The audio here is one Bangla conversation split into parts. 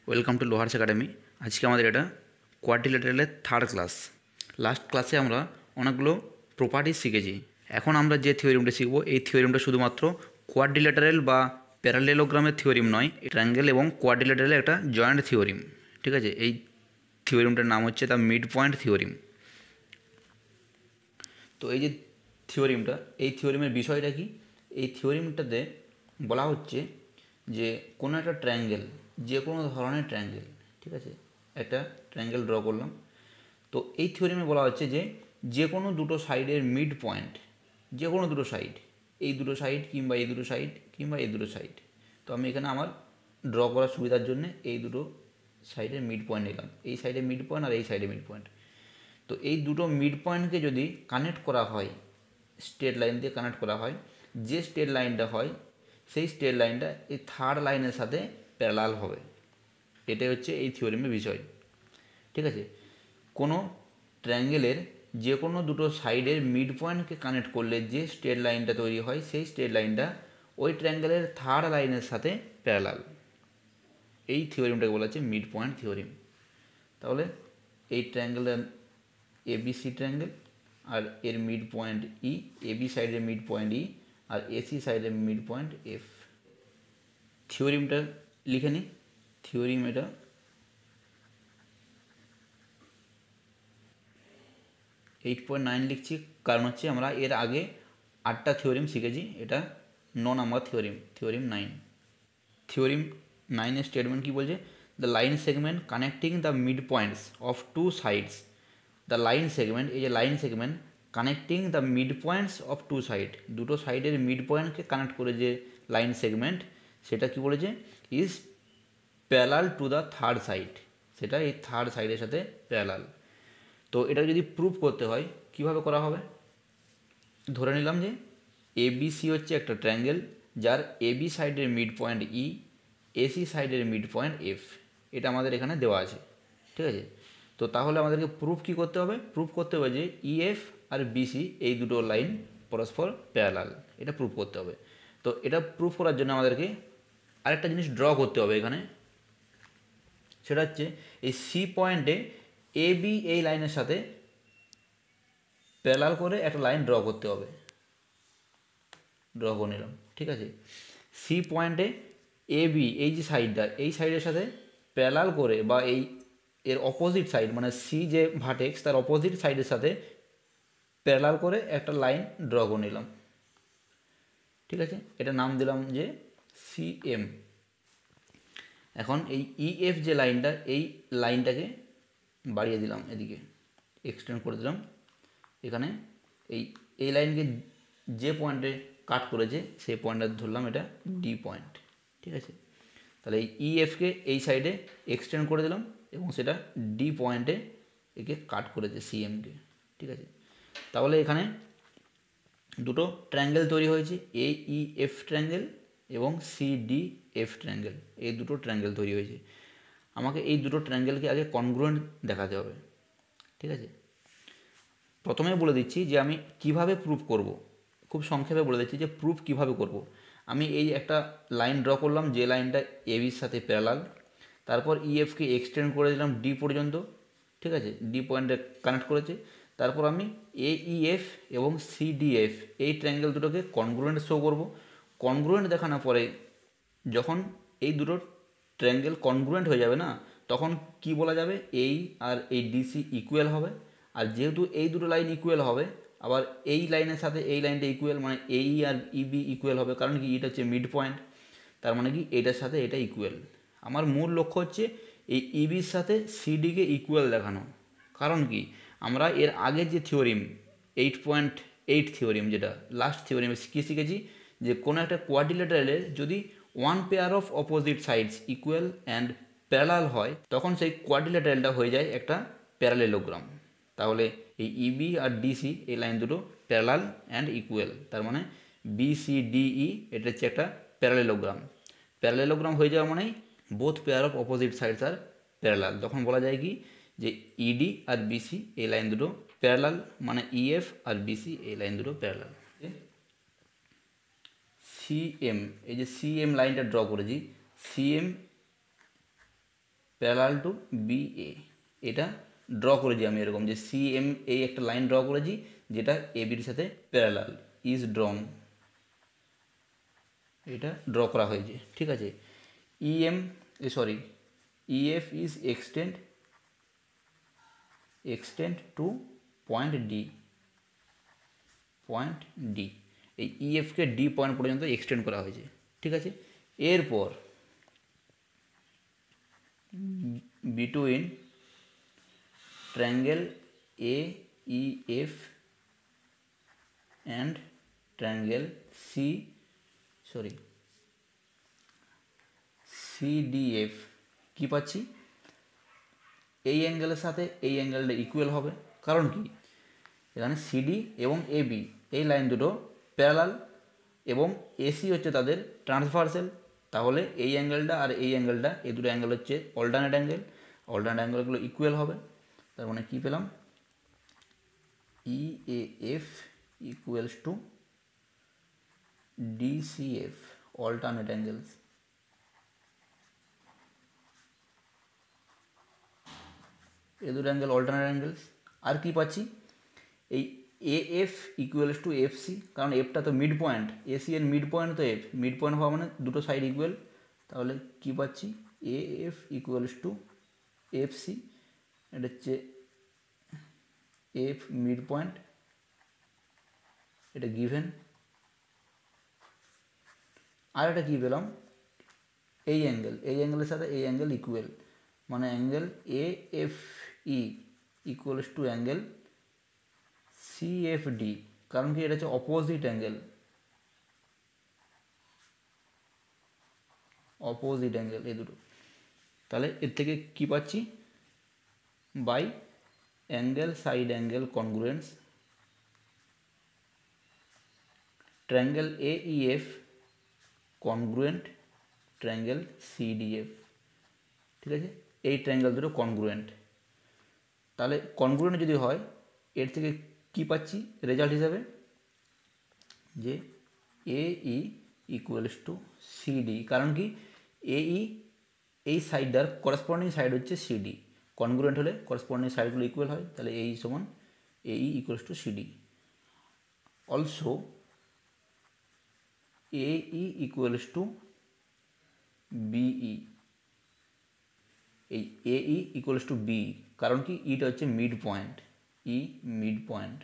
Welcome to লোহার্স academy. আজকে আমাদের এটা কোয়াড্রিল্যাটারালের থার্ড ক্লাস। লাস্ট ক্লাসে আমরা অনেকগুলো প্রপার্টিজ শিখেছি। এখন আমরা যে থিওরিমটা শিখব, এই থিওরিমটা শুধুমাত্র কোয়াড্রিল্যাটারাল বা প্যারালেলোগ্রামের থিওরিম নয়, ট্রায়াঙ্গেল এবং কোয়াড্রিল্যাটারালের একটা জয়েন্ট থিওরিম। ঠিক আছে, এই থিওরিমটার নাম হচ্ছে দ্য মিড পয়েন্ট থিওরিম। তো এই যে থিওরিমটা, এই থিওরিমের বিষয়টা কি? এই থিওরিমটাতে বলা হচ্ছে যে কোনো একটা ট্রায়াঙ্গেল, যে কোনো ধরনের ট্রায়াঙ্গেল, ঠিক আছে, একটা ট্রায়াঙ্গেল ড্র করলাম। তো এই থিওরিমে বলা হচ্ছে যে কোনো দুটো সাইডের মিড পয়েন্ট, যে কোনো দুটো সাইড, এই দুটো সাইড কিংবা এই দুটো সাইড কিংবা এই দুটো সাইড। তো আমি এখানে আমার ড্র করার সুবিধার জন্য এই দুটো সাইডের মিড পয়েন্ট নিলাম, এই সাইডে মিড পয়েন্ট আর এই সাইডে মিড পয়েন্ট। তো এই দুটো মিড পয়েন্টকে যদি কানেক্ট করা হয়, স্ট্রেট লাইন দিয়ে কানেক্ট করা হয়, যে স্ট্রেট লাইনটা হয় সেই স্ট্রেট লাইনটা এই থার্ড লাইনের সাথে প্যারালাল হবে। এটাই হচ্ছে এই থিওরিমের বিষয়। ঠিক আছে, কোনো ট্রায়াঙ্গেলের যে কোনো দুটো সাইডের মিড পয়েন্টকে কানেক্ট করলে যে স্ট্রেট লাইনটা তৈরি হয় সেই স্ট্রেট লাইনটা ওই ট্রায়াঙ্গেলের থার্ড লাইনের সাথে প্যারালাল। এই থিওরিমটাকে বলা হচ্ছে মিড পয়েন্ট থিওরিম। তাহলে এই ট্রায়াঙ্গেলের এবিসি ট্রায়াঙ্গেল, আর এর মিড পয়েন্ট ই, এবি সাইডের মিড পয়েন্ট ই আর এসি সাইডের মিড পয়েন্ট এফ। থিওরিমটা লিখে নিই। থিওরিম এটা 8.9 লিখছি, কারণ হচ্ছে আমরা এর আগে 8টা থিওরিম শিখেছি। এটা 9 নাম্বার থিওরিম, থিওরিম 9। থিওরিম 9-এর স্টেটমেন্ট কী বলছে? The line segment connecting the mid points of two sides. The line segment, এই যে line segment connecting the mid points of two side, দুটো সাইডের মিড পয়েন্টকে কানেক্ট করে যে লাইন সেগমেন্ট, সেটা কি বলেছে? Is parallel to the third side, সেটা এই থার্ড সাইডের সাথে প্যারালাল। তো এটা যদি প্রুভ করতে হয় কিভাবে করা হবে? ধরে নিলাম যে এবিসি হচ্ছে একটা ট্রায়াঙ্গেল যার এবি সাইডের মিড পয়েন্ট ই, এসি সাইডের মিড পয়েন্ট এফ। এটা আমাদের এখানে দেওয়া আছে। ঠিক আছে, তো তাহলে আমাদেরকে প্রুফ কী করতে হবে? প্রুফ করতে হবে যে ইএফ আর বিসি এই দুটো লাইন পরস্পর প্যারালাল, এটা প্রুফ করতে হবে। তো এটা প্রুফ করার জন্য আমাদেরকে আরেকটা জিনিস ড্র করতে হবে এখানে। সেটা হচ্ছে এই সি পয়েন্টে এ বি এই লাইনের সাথে প্যারালাল করে একটা লাইন ড্র করতে হবে। ড্র করে নিলাম, ঠিক আছে। সি পয়েন্টে এ বি এই যে সাইডটা, এই সাইডের সাথে প্যারালাল করে, বা এই এর অপোজিট সাইড, মানে সি যে ভার্টেক্স তার অপোজিট সাইডের সাথে প্যারালাল করে একটা লাইন ড্র করে নিলাম। ঠিক আছে, এটা নাম দিলাম যে সি এম। এখন এই ইএফ যে লাইনটা, এই লাইনটাকে বাড়িয়ে দিলাম, এদিকে এক্সটেন্ড করে দিলাম। এখানে এই লাইনকে যে পয়েন্টে কাট করেছে সেই পয়েন্টটা ধরলাম এটা ডি পয়েন্ট। ঠিক আছে, তাহলে এই ইএফকে এই সাইডে এক্সটেন্ড করে দিলাম এবং সেটা ডি পয়েন্টে একে কাট করেছে সিএমকে। ঠিক আছে, তাহলে এখানে দুটো ট্রায়াঙ্গেল তৈরি হয়েছে, এ ই এফ ট্রায়াঙ্গেল এবং সি ডি এফ ট্রায়াঙ্গেল। এই দুটো ট্রায়াঙ্গেল তৈরি হয়েছে। আমাকে এই দুটো ট্রায়াঙ্গেলকে আগে কনগ্রুয়েন্ট দেখাতে হবে। ঠিক আছে, প্রথমে বলে দিচ্ছি যে আমি কিভাবে প্রুফ করব। খুব সংক্ষেপে বলে দিচ্ছি যে প্রুফ কিভাবে করব। আমি এই একটা লাইন ড্র করলাম যে লাইনটা এবির সাথে প্যারালাল, তারপর ইএফকে এক্সটেন্ড করে দিলাম ডি পর্যন্ত। ঠিক আছে, ডি পয়েন্টে কানেক্ট করেছে। তারপর আমি এইএফ এবং সিডিএফ এই ট্রায়াঙ্গেল দুটোকে কনগ্রুয়েন্ট শো করব। কনগ্রুয়েন্ট দেখানোর পরে যখন এই দুটো ট্রায়াঙ্গেল কনগ্রুয়েন্ট হয়ে যাবে না, তখন কি বলা যাবে? এই আর এই ডিসি ইকুয়াল হবে। আর যেহেতু এই দুটো লাইন ইকুয়াল হবে, আবার এই লাইনের সাথে এই লাইনটা ইকুয়াল, মানে এই আর ইবি ইকুয়াল হবে। কারণ কি? এটা হচ্ছে মিড পয়েন্ট, তার মানে কি এটার সাথে এটা ইকুয়াল। আমার মূল লক্ষ্য হচ্ছে এই ইবির সাথে সিডিকে ইকুয়াল দেখানো। কারণ কি? আমরা এর আগের যে থিওরিম 8.8 থিওরিম, যেটা লাস্ট থিওরিমে কী শিখেছি? যে কোনো একটা কোয়াড্রিল্যাটারালের যদি one pair of opposite sides equal and parallel হয়, তখন সেই কোয়াড্রিল্যাটারালটা হয়ে যায় একটা প্যারালেলোগ্রাম। তাহলে এই ইবি আর ডিসি এই লাইন দুটো প্যারালাল অ্যান্ড ইকুয়াল, তার মানে বিসিডিই এটা হচ্ছে একটা প্যারালেলোগ্রাম। প্যারালেলোগ্রাম হয়ে যাওয়া মানেই both pair of opposite sides are parallel. তখন বলা যায় কি যে ইডি আর বিসি এই লাইন দুটো প্যারালাল, মানে ইএফ আর বিসি এই লাইন দুটো প্যারালাল। সিএম, এই যে সিএম লাইনটা ড্র করেছি, CM parallel to B A, এটা ড্র করেছি আমি এরকম যে সি এম এই একটা লাইন ড্র করেছি যেটা এ বির সাথে প্যারালাল, ইজ ড্রন, এটা ড্র করা হয়েছে। ঠিক আছে, EM sorry EF is extend to point D, point D, এই ইএফকে ডি পয়েন্ট পর্যন্ত এক্সটেন্ড করা হয়েছে। ঠিক আছে, এরপর between triangle A E F and triangle CDF কী পাচ্ছি, এই অ্যাঙ্গেলের সাথে এই অ্যাঙ্গেলটা ইকুয়াল হবে। কারণ কি, এখানে সিডি এবং এবি এই লাইন দুটো প্যারালাল এবং এসি হচ্ছে তাদের ট্রান্সভার্সাল, তাহলে এই অ্যাঙ্গেলটা আর এই অ্যাঙ্গেলটা, এই দুটো অ্যাঙ্গেল হচ্ছে অল্টারনেট অ্যাঙ্গেল, অল্টারনেট অ্যাঙ্গেলগুলো ইকুয়াল হবে। তার মানে কী পেলাম, EAF equals to DCF, alternate angles. এই দুটো অ্যাঙ্গেল অল্টারনেট অ্যাঙ্গেলস। আর কি পাচ্ছি, এই A F equals to F C, কারণ এফটা তো মিড পয়েন্ট, এসি এর মিড পয়েন্ট তো এফ, মিড পয়েন্ট হওয়া মানে দুটো সাইড ইকুয়াল, তাহলে কি পাচ্ছি, A F equals to F C, এটা হচ্ছে এফ মিড পয়েন্ট, এটা গিভেন। আর এটা কী পেলাম, এই অ্যাঙ্গেলের সাথে এই অ্যাঙ্গেল ইকুয়াল, মানে angle A F E equals to angle CFD, কারণ কি এটা হচ্ছে অপোজিট অ্যাঙ্গেল, অপোজিট অ্যাঙ্গেল এই দুটো। তাহলে এর থেকে কী পাচ্ছি, by angle side angle congruence triangle A E F congruent triangle CDF. ঠিক আছে, এই ট্রায়াঙ্গেল দুটো কনগ্রুয়েন্ট। তাহলে কনগ্রুয়েন্ট যদি হয়, এর থেকে কী পাচ্ছি রেজাল্ট হিসাবে, যে A E equals to CD, কারণ কি এই সাইডটার করেসপন্ডিং সাইড হচ্ছে সিডি, কনগ্রুয়েন্ট হলে করেসপন্ডিং সাইডগুলো ইকুয়াল হয়, তাহলে এই সমান A E equals to CD. Also A E equals to BE, এই A E equals to B, কারণ কি ইটা হচ্ছে mid point, E mid point.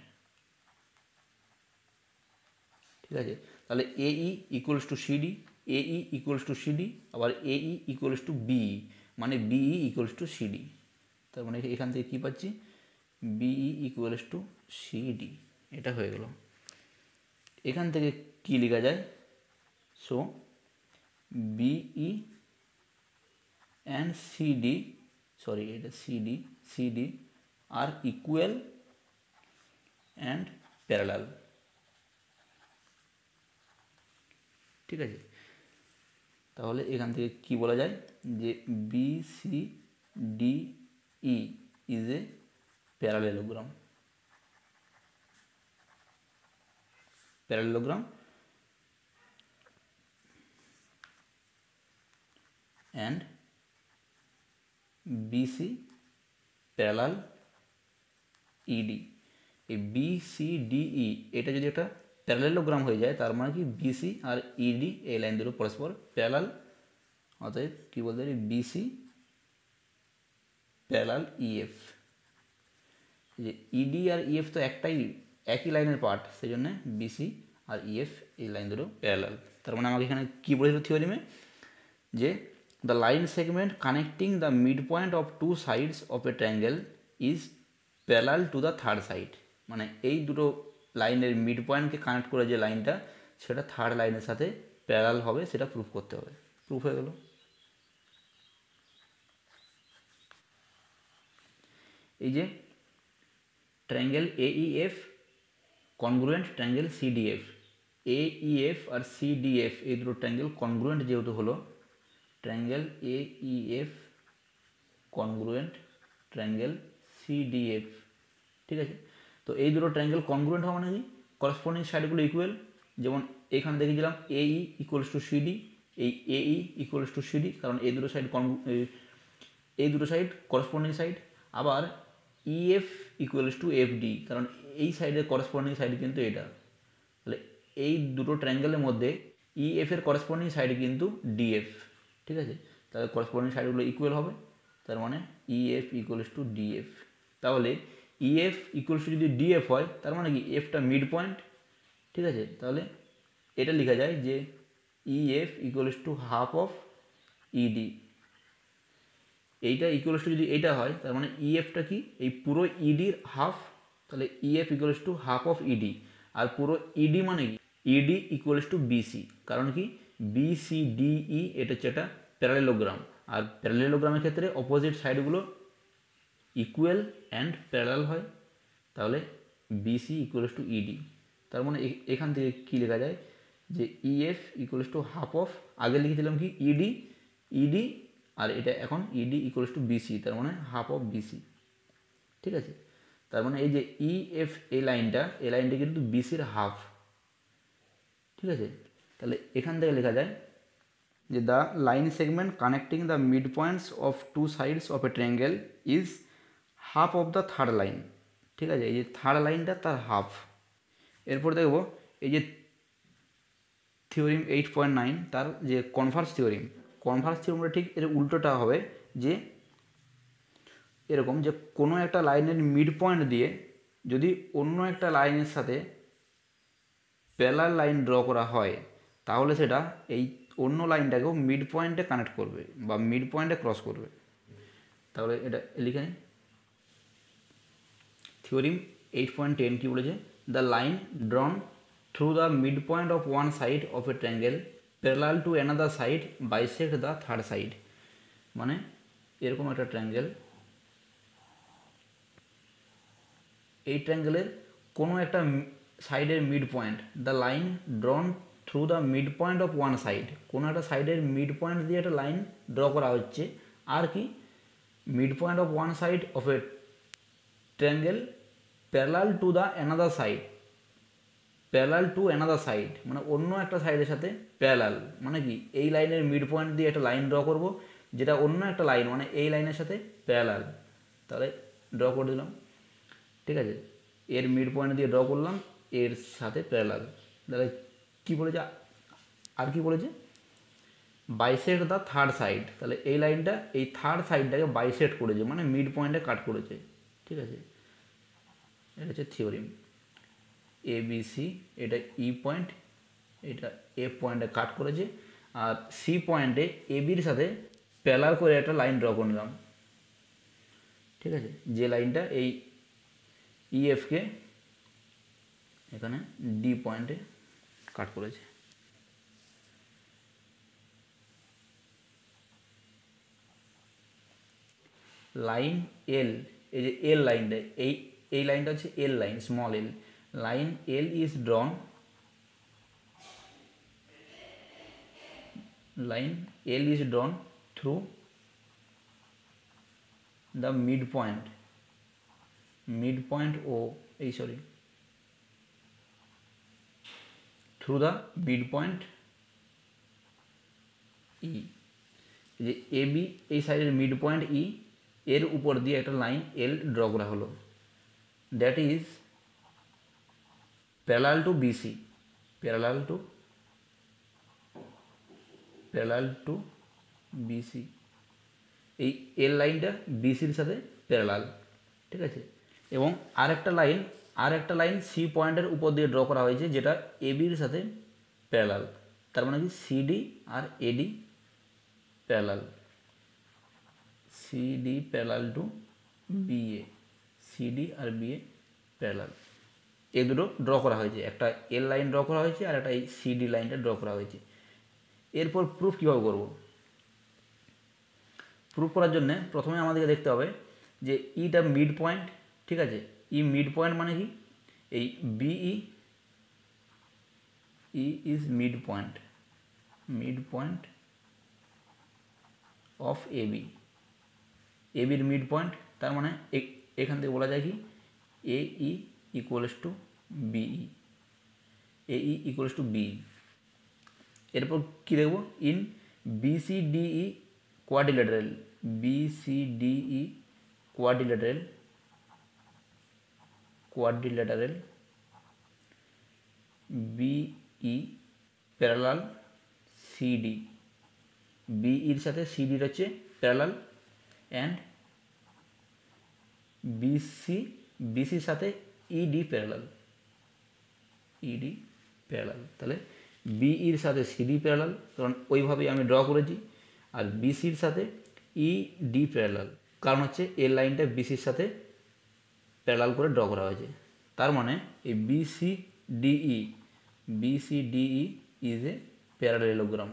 ঠিক আছে, তাহলে A E equals to CD, A E equals to CD, আবার A E equals to BE, মানে বিই ইকুয়ালস টু সিডি। তার মানে এখান থেকে কী পাচ্ছি, বিই ইকুয়ালস টু সিডি, এটা হয়ে গেল। এখান থেকে কি লেখা যায়, so BE and CD, sorry এটা সিডি আর ইকুয়াল অ্যান্ড প্যারালাল। ঠিক আছে, তাহলে এখান থেকে কি বলা যায়, যে B C D E is a parallelogram, parallelogram and BC parallel ED. এই বিসিডিই এটা যদি একটা প্যারালেলোগ্রাম হয়ে যায়, তার মানে কি বিসি আর ইডি এই লাইন দুটো পরস্পর প্যারালাল, অতএব কী বলতে পারি, বিসি প্যারালাল ইএফ। যে ইডি আর ইএফ তো একই লাইনের পার্ট, সেই জন্য বিসি আর ইএফ এই লাইন দুটো প্যারালাল। তার মানে আমাকে এখানে কী বলেছিল থিওরিমে, যে the line segment connecting the mid point of two sides of a triangle is parallel to the third side, মানে এই দুটো লাইনের মিড পয়েন্টকে কানেক্ট করে যে লাইনটা, সেটা থার্ড লাইনের সাথে প্যারালাল হবে, সেটা প্রুফ করতে হবে। প্রুফ হয়ে গেল। এই যে ট্রায়াঙ্গেল এইএফ কনগ্রুয়েন্ট ট্রায়াঙ্গেল সিডিএফ, এইএফ আর সিডিএফ এই দুটো ট্রায়াঙ্গেল কনগ্রুয়েন্ট যেহেতু হলো, ট্রায়াঙ্গেল এইএফ কনগ্রুয়েন্ট ট্রায়াঙ্গেল সিডিএফ। ঠিক আছে, তো এই দুটো ট্রায়াঙ্গেল কনগ্রুয়েন্ট হওয়া মানে কি, করসপন্ডিং সাইডগুলো ইকুয়াল, যেমন এখানে দেখেছিলাম এই ইকুয়ালস টু সিডি, এই এই ইকুয়ালস টু সিডি, কারণ এই দুটো সাইড এই দুটো সাইড করসপন্ডিং সাইড, আবার EF equals to F D, কারণ এই সাইডের করসপন্ডিং সাইড কিন্তু এটা। তাহলে এই দুটো ট্রায়াঙ্গেলের মধ্যে ইএফ এর করসপন্ডিং সাইড কিন্তু ডিএফ, ঠিক আছে। তাহলে করসপন্ডিং সাইডগুলো ইকুয়াল হবে, তার মানে ইএফ ইকুয়ালস টু ডিএফ। তাহলে ইএফ ইকুয়ালস টু যদি ডিএফ হয়, তার মানে কি এফটা মিড পয়েন্ট, ঠিক আছে। তাহলে এটা লেখা যায় যে EF equals to half of ED. এইটা ইকুয়ালস টু যদি এইটা হয়, তার মানে ইএফটা কি এই পুরো ইডির হাফ, তাহলে EF equals to half of ED. আর পুরো ইডি মানে কি ইডি ইকুয়ালস টু বিসি, কারণ কি বিসিডিই এটা হচ্ছে একটা প্যারালেলোগ্রাম, আর প্যারালেলোগ্রামের ক্ষেত্রে অপোজিট সাইডগুলো ইকুয়াল অ্যান্ড প্যারালাল হয়। তাহলে বিসি ইকুয়ালস টু ইডি, তার মানে এখান থেকে কী লেখা যায় যে EF equals to half of, আগে লিখেছিলাম কি ইডি ইডি, আর এটা এখন ইডি ইকুয়ালস টু বিসি, তার মানে হাফ অফ বিসি, ঠিক আছে। তার মানে এই যে ইএফ এই লাইনটা কিন্তু বিসির হাফ, ঠিক আছে। তাহলে এখান থেকে লেখা যায় যে the line segment connecting the mid points of two sides of a triangle is half of the third line, ঠিক আছে। এই যে থার্ড লাইনটা তার হাফ। এরপর দেখব এই যে থিওরিম 8.9 তার যে কনভার্স থিওরিমটা ঠিক এর উল্টোটা হবে, যে এরকম যে কোনো একটা লাইনের মিড পয়েন্ট দিয়ে যদি অন্য একটা লাইনের সাথে প্যারালাল লাইন ড্র করা হয়, তাহলে সেটা এই অন্য লাইনটাকেও মিড পয়েন্টে কানেক্ট করবে বা মিড পয়েন্টে ক্রস করবে। তাহলে এটা লিখে নিই। থিওরিম 8.10 কি বলেছে, the line drawn through the mid point of one side of a triangle parallel to another side bisect the third side. মানে এরকম একটা ট্রায়াঙ্গেল, এই ট্রায়াঙ্গেলের কোনো একটা সাইডের mid point, the line drawn through the mid point of one side, কোনো একটা সাইডের মিড পয়েন্ট দিয়ে একটা লাইন ড্র করা হচ্ছে, আর কি mid point of one side of a triangle parallel to the another side, parallel to another side মানে অন্য একটা সাইডের সাথে প্যারালাল, মানে কি এই লাইনের মিড পয়েন্ট দিয়ে একটা লাইন ড্র করব যেটা অন্য একটা লাইন মানে এই লাইনের সাথে প্যারালাল। তাহলে ড্র করে দিলাম, ঠিক আছে। এর মিড পয়েন্ট দিয়ে ড্র করলাম এর সাথে প্যারালাল। তাহলে কী বলেছে, আর কি বলেছে, বাইসেক্ট দ্য থার্ড সাইড। তাহলে এই লাইনটা এই থার্ড সাইডটাকে বাইসেক্ট করেছে, মানে মিড পয়েন্টে কাট করেছে, ঠিক আছে। এটা হচ্ছে থিওরিম। এ বি সি, এটা ই পয়েন্ট, এটা এ পয়েন্টে কাট করেছে, আর সি পয়েন্টে এ বির সাথে প্যারালাল করে একটা লাইন ড্র করে নিলাম, ঠিক আছে। যে লাইনটা এই ইএফকে এখানে ডি পয়েন্টে কাট করেছে। লাইন এল, এই যে এল লাইনটা, এই লাইনটা হচ্ছে L line, small L. Line L is drawn, line L is drawn through the mid point O এই sorry through the mid point E. যে এ বি এই সাইডের মিড পয়েন্ট ই, এর উপর দিয়ে একটা লাইন এল ড্র করা হলো, that is parallel to BC, parallel to BC. এই এল লাইনটা বিসির সাথে প্যারালাল, ঠিক আছে। এবং আরেকটা লাইন সি পয়েন্টের উপর দিয়ে ড্র করা হয়েছে যেটা এবির সাথে প্যারালাল, তার মানে কি সিডি আর AD parallel, CD parallel to BA, CD আর বিএ প্যারালাল, এই দুটো ড্র করা হয়েছে, একটা এল লাইন ড্র করা হয়েছে আর একটা এই সিডি লাইনটা ড্র করা হয়েছে। এরপর প্রুফ কীভাবে করব, প্রুফ করার জন্য প্রথমে আমাদেরকে দেখতে হবে যে ইটা মিড পয়েন্ট, ঠিক আছে। ই মিড পয়েন্ট মানে কি এই BE, E is mid point of AB, এবির মিড পয়েন্ট, তার মানে এখান থেকে বলা যায় কি A E equals to BE, A E equals to BE. এরপর কী দেখব, in BCDE quadrilateral, B C D E quadrilateral, quadrilateral, BE parallel, CD, বিইর সাথে সিডির হচ্ছে প্যারালাল, অ্যান্ড বিসির সাথে ইডি প্যারালাল, ইডি প্যারালাল। তাহলে বিইর সাথে সিডি প্যারালাল, কারণ ওইভাবেই আমি ড্র করেছি, আর বিসির সাথে ইডি প্যারালাল, কারণ হচ্ছে এই লাইনটা বিসির সাথে প্যারালাল করে ড্র করা হয়েছে। তার মানে এই বিসিডিই ইজ এ প্যারালেলোগ্রাম।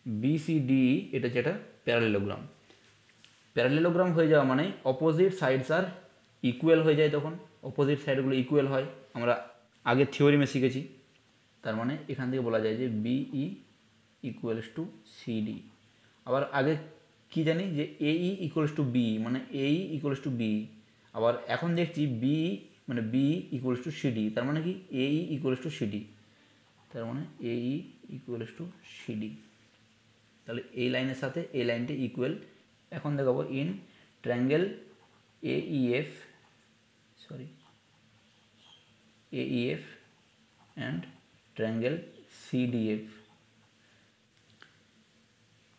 বিসিডিই এটা হচ্ছে একটা প্যারালেলোগ্রাম। প্যারালেলোগ্রাম হয়ে যাওয়া মানে অপোজিট সাইডস আর ইকুয়াল হয়ে যায়, তখন অপোজিট সাইডগুলো ইকুয়াল হয়, আমরা আগে থিওরিমে শিখেছি। তার মানে এখান থেকে বলা যায় যে বিই ইকুয়ালস টু সিডি। আবার আগে কি জানি যে এই ইকুয়ালস টু বি, মানে এই ইকুয়ালস টু বি। আবার এখন দেখছি বি মানে বি ইকুয়ালস টু সিডি, তার মানে কি এই ইকুয়ালস টু সিডি, তার মানে এই ইকুয়ালস টু সিডি। তাহলে এই লাইনের সাথে এই লাইনটা ইকুয়াল। এখন দেখাবো in triangle AEF and triangle CDF,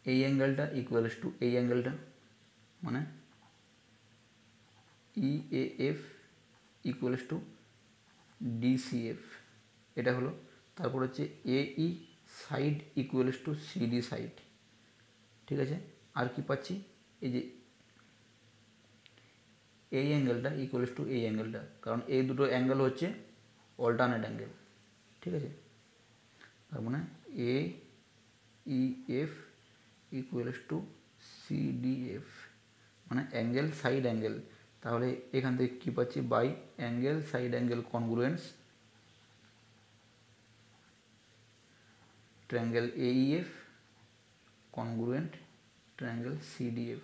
এই অ্যাঙ্গেলটা ইকুয়ালস টু এই অ্যাঙ্গেলটা, মানে EAF ইকুয়ালস টু DCF, এটা হলো। তারপর হচ্ছে AE side equals to CD side, ঠিক আছে। আর কি পাচ্ছি, এই যে এই অ্যাঙ্গেলটা ইকুয়ালস টু এই অ্যাঙ্গেলটা, কারণ এই দুটো অ্যাঙ্গেল হচ্ছে অল্টারনেট অ্যাঙ্গেল, ঠিক আছে। তার মানে AEF ইকুয়ালস টু CDF, মানে অ্যাঙ্গেল সাইড অ্যাঙ্গেল। তাহলে এখান থেকে কী পাচ্ছি, by angle side angle congruence triangle AEF congruent triangle CDF,